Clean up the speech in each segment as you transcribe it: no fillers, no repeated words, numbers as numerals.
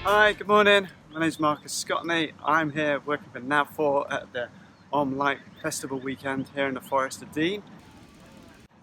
Hi, good morning. My name is Marcus Scotney. I'm here working for Nav4 at the OMM Festival weekend here in the Forest of Dean.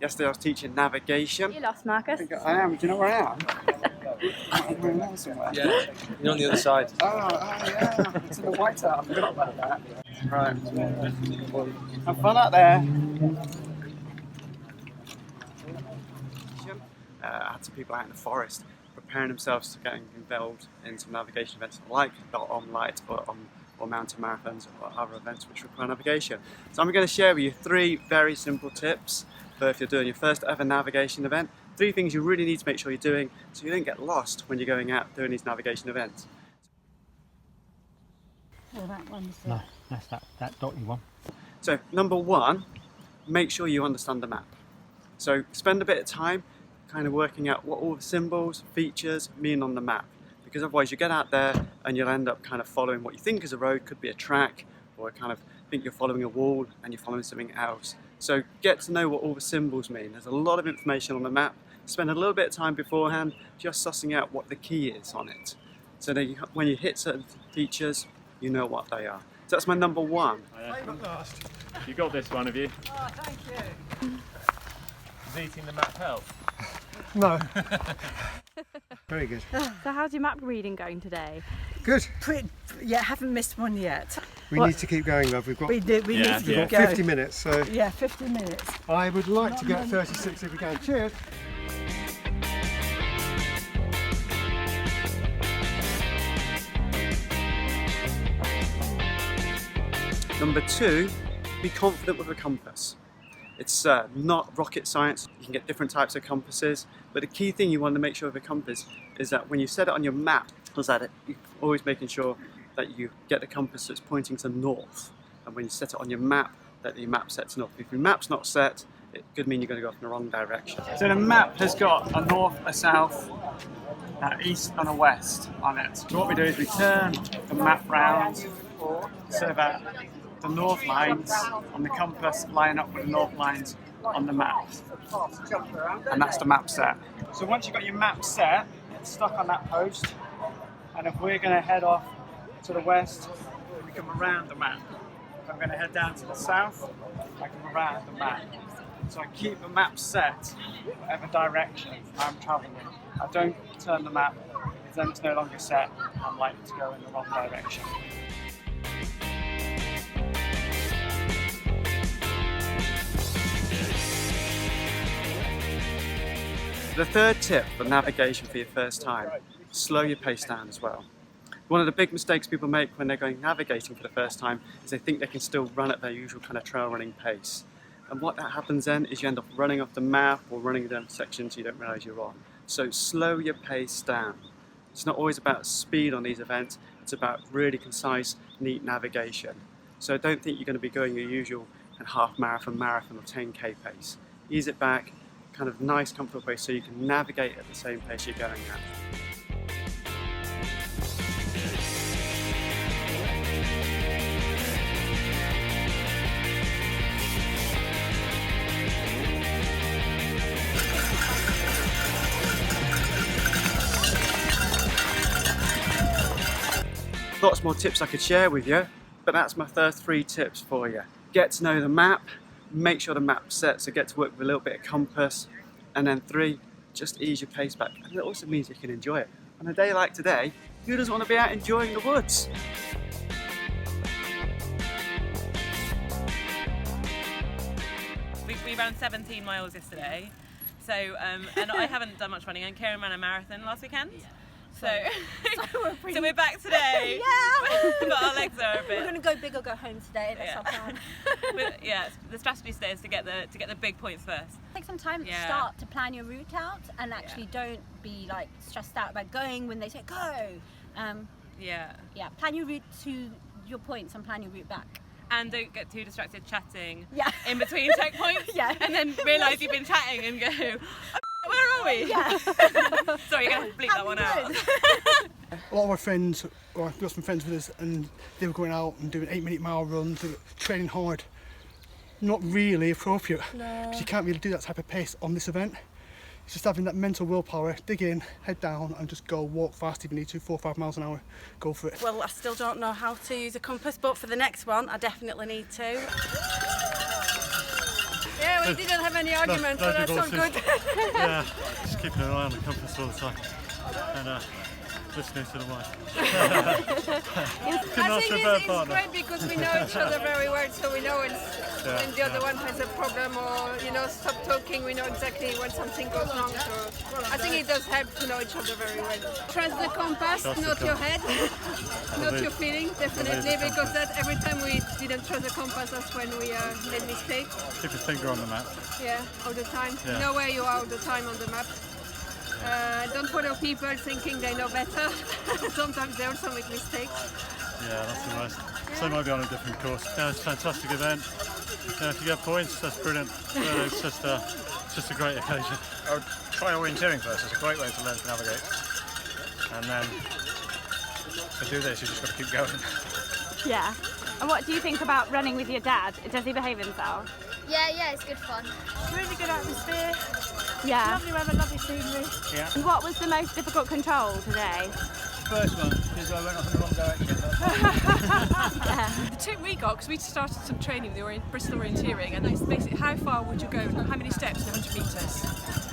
Yesterday I was teaching navigation. You lost, Marcus. I am. Do you know where I am? I'm around somewhere. Yeah, you're on the other side. Oh yeah. It's in the white out. I forgot about that. Right. Have fun out there. I had some people out in the forest preparing themselves to getting involved in some navigation events like on light or mountain marathons or other events which require navigation. So I'm going to share with you 3 very simple tips for if you're doing your first ever navigation event. 3 things you really need to make sure you're doing so you don't get lost when you're going out doing these navigation events. Oh, that one's No, that's that dotty one. So number 1, make sure you understand the map. So spend a bit of time kind of working out what all the symbols, features mean on the map, because otherwise you get out there and you'll end up kind of following what you think is a road, could be a track, or kind of think you're following a wall and you're following something else. So get to know what all the symbols mean. There's a lot of information on the map. Spend a little bit of time beforehand just sussing out what the key is on it, so that when you hit certain features you know what they are. So that's my number 1. You got this one, have you? Oh, thank you. Does eating the map help? No. Very good. So how's your map reading going today? Good. Yeah, haven't missed one yet. We need to keep going, love. We've got We need to Yeah. keep got going. 50 minutes, so Yeah, 50 minutes. I would like to get 36 if we can. Cheers. Number 2, be confident with a compass. It's not rocket science. You can get different types of compasses, but the key thing you want to make sure with a compass is that when you set it on your map, is that you're always making sure that you get the compass that's pointing to north, and when you set it on your map, that your map sets north. If your map's not set, it could mean you're going to go off in the wrong direction. So the map has got a north, a south, an east and a west on it. So what we do is we turn the map round so that the north lines on the compass line up with the north lines on the map. And that's the map set. So once you've got your map set, it's stuck on that post. And if we're going to head off to the west, we come around the map. If I'm going to head down to the south, I come around the map. So I keep the map set whatever direction I'm travelling. I don't turn the map, because then it's no longer set. I'm likely to go in the wrong direction. The 3rd tip for navigation for your first time, slow your pace down as well. One of the big mistakes people make when they're going navigating for the first time is they think they can still run at their usual kind of trail running pace. And what that happens then is you end up running off the map or running down sections you don't realise you're on. So slow your pace down. It's not always about speed on these events, it's about really concise, neat navigation. So don't think you're going to be going your usual half marathon or 10k pace. Ease it back, kind of nice, comfortable pace so you can navigate at the same pace you're going at. Lots more tips I could share with you, but that's my first 3 tips for you. Get to know the map, make sure the map's set, so get to work with a little bit of compass, and then 3, just ease your pace back. And it also means you can enjoy it. On a day like today, who doesn't want to be out enjoying the woods? We ran 17 miles yesterday, so and I haven't done much running, and Karen ran a marathon last weekend. So we're back today. Yeah! But our legs are a bit. We're going to go big or go home today. That's our plan. Yeah, the strategy today is to get the big points first. Take some time at the start to plan your route out, and actually don't be like stressed out about going when they say go. Yeah, plan your route to your points and plan your route back. And don't get too distracted chatting Yeah. in between checkpoints. Yeah. And then realise you've been chatting and go, oh, where are we? Yeah. Sorry, you're going to bleep that one out. A lot of our friends, or I've got some friends with us, and they were going out and doing 8-minute mile runs, they were training hard. Not really appropriate, because you can't really do that type of pace on this event. It's just having that mental willpower, dig in, head down and just go walk fast if you need to, 4 or 5 miles an hour, go for it. Well, I still don't know how to use a compass, but for the next one I definitely need to. Yeah, we didn't have any arguments, so that's all good. Yeah, just keeping an eye on the compass all the time and listening to the wife. I think it's great because we know each other very well, so we know when the other one has a problem or, you know, stop talking, we know exactly when something goes wrong. So I think it does help to know each other very well. Trust the compass, not your head, not your feeling, definitely, because that every time we didn't trust the compass, that's when we made mistakes. Keep your finger on the map. Yeah, all the time. Yeah. Know where you are all the time on the map. Don't follow people thinking they know better. Sometimes they also make mistakes. Yeah, that's the worst. So they might be on a different course. Yeah, it's a fantastic event. Yeah, if you get points, that's brilliant. But it's just a great occasion. I would try orienteering first. It's a great way to learn to navigate. And then to do this, you just got to keep going. Yeah. And what do you think about running with your dad? Does he behave himself? Yeah, it's good fun. Really good atmosphere. Yeah. Lovely weather, lovely scenery. Yeah. And what was the most difficult control today? First one, because I went off in the wrong direction. The tip we got, because we started some training, the Bristol orienteering, and it's basically how far would you go, how many steps in 100 metres.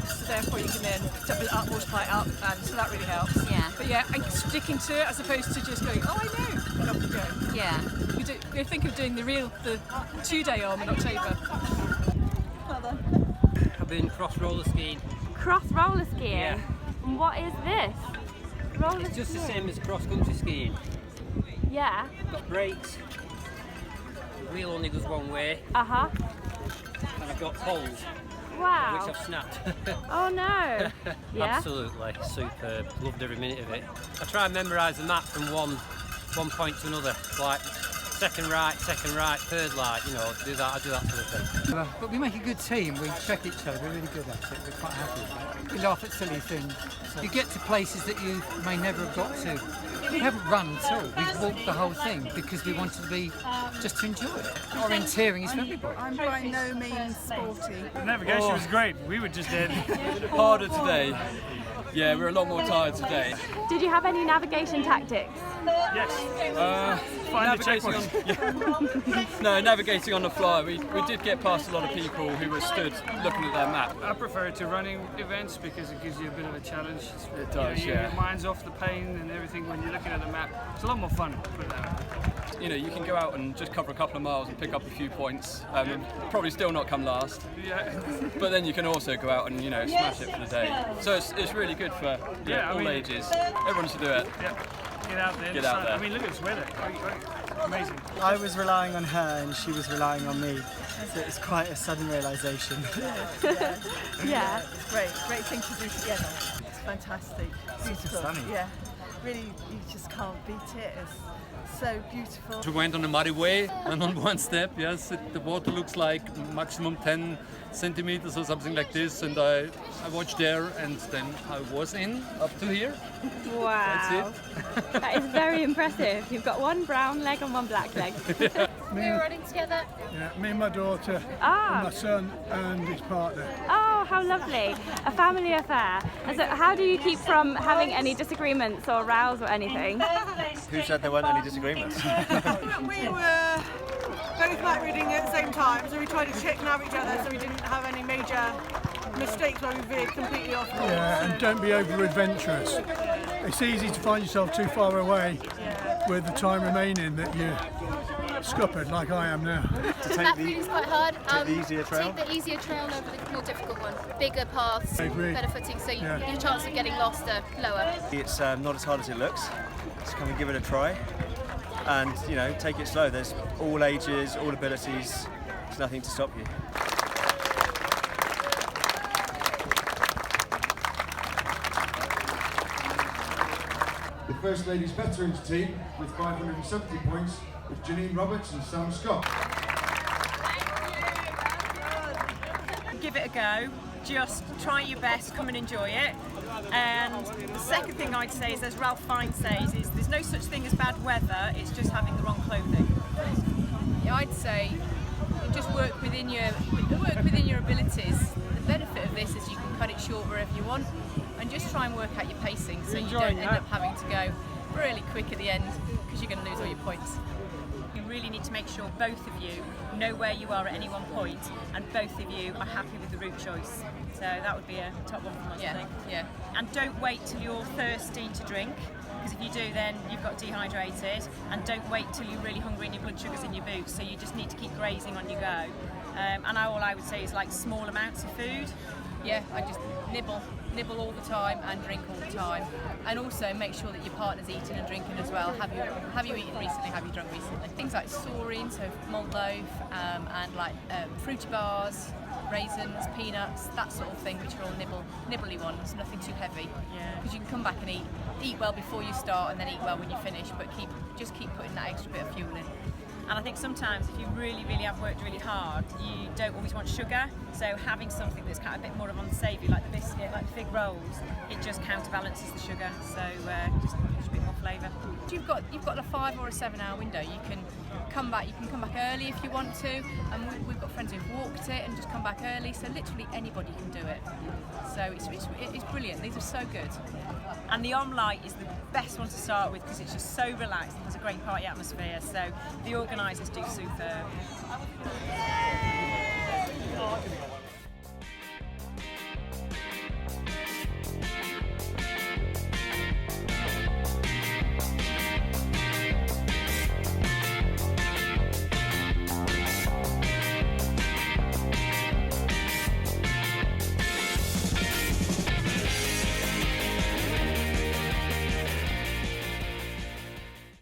So therefore you can then double it up, multiply it up, and so that really helps. Yeah. But yeah, and sticking to it as opposed to just going, oh I know, and off you go. Yeah. We're thinking of doing the 2-day arm in October. Well done. I've been cross roller skiing. Cross roller skiing? Yeah. And what is this? Roller It's just skiing? the same as cross country skiing. Yeah. Got brakes, the wheel only goes one way, Uh-huh. and I've got poles, Wow. which I've snapped. Oh no. Yeah. Absolutely superb. Loved every minute of it. I try and memorise the map from one point to another, like second right, third right, you know, do that. I do that sort of thing. But we make a good team, we check each other, we're really good at it, we're quite happy with it. We laugh at silly things. You get to places that you may never have got to. We haven't run at all, we've walked the whole thing because we wanted to be, just to enjoy it. Orienteering is for everybody. I'm by no means sporty. The navigation was great. We were just dead. Harder today. Yeah, we're a lot more tired today. Did you have any navigation tactics? Yes. Find the checkpoint. No, navigating on the fly. We did get past a lot of people who were stood looking at their map. I prefer it to running events because it gives you a bit of a challenge. It does, yeah. Your mind's off the pain and everything when you're looking at the map. It's a lot more fun, put it that way. You know, you can go out and just cover a couple of miles and pick up a few points. Probably still not come last. Yeah. But then you can also go out and, you know, smash it for the day. So it's really good for all ages. Everyone should do it. Yeah. Get out there. Get out there. I mean, look at this weather. Amazing. I was relying on her and she was relying on me. So it's quite a sudden realisation. Yeah. It's great thing to do together. It's fantastic. Beautiful. Sunny. Yeah. Really, you just can't beat it. It's so beautiful. We went on a muddy way, and on one step, yes, the water looks like maximum 10 centimeters or something like this, and I watched there, and then I was in up to here. Wow. That's it. That is very impressive. You've got one brown leg and one black leg. We were running together. Yeah, me and my daughter, Ah. and my son and his partner. Oh, how lovely. A family affair. And so how do you keep from having any disagreements or rows or anything? Who said there weren't any disagreements? We were both map reading at the same time, so we tried to check nav each other so we didn't have any major mistakes where we veered completely off course. Yeah, and don't be over adventurous. It's easy to find yourself too far away with the time remaining that you're scuppered like I am now. Map reading's quite hard. Take the easier trail? Take the easier trail over the more difficult one. Bigger paths, I agree. better footing, so your chance of getting lost are lower. It's not as hard as it looks. Just come and give it a try. And, you know, take it slow. There's all ages, all abilities. There's nothing to stop you. The First Ladies Veterans team with 570 points with Janine Roberts and Sam Scott. Give it a go, just try your best, come and enjoy it. And the second thing I'd say is, as Ralph Fiennes says, is there's no such thing as bad weather, it's just having the wrong clothing. Yeah, I'd say just work within your abilities. The benefit of this is you can cut it short wherever you want, and just try and work out your pacing so you don't end up having to go really quick at the end because you're going to lose all your points. You really need to make sure both of you know where you are at any one point, and both of you are happy with the route choice. So that would be a top one from us, I think. Yeah. And don't wait till you're thirsty to drink, because if you do, then you've got dehydrated. And don't wait till you're really hungry and your blood sugar's in your boots. So you just need to keep grazing on your go. And all I would say is like small amounts of food. Yeah, I just nibble all the time and drink all the time, and also make sure that your partner's eating and drinking as well. Have you eaten recently? Have you drunk recently? Things like saurine, so malt loaf, and like fruity bars, raisins, peanuts, that sort of thing, which are all nibbly ones, nothing too heavy. Yeah. Because you can come back and eat well before you start, and then eat well when you finish, but just keep putting that extra bit of fuel in. And I think sometimes if you really, really have worked really hard, you don't always want sugar. So having something that's kind of a bit more of on the savoury, like the biscuit, like the fig rolls, it just counterbalances the sugar. So just a bit more flavour. You've got a 5 or a 7 hour window. You can come back early if you want to, and we've got friends who've walked it and just come back early. So literally anybody can do it. So it's brilliant. These are so good. And the OMM Light is the best one to start with because it's just so relaxed and there's a great party atmosphere. So the organisers do superb.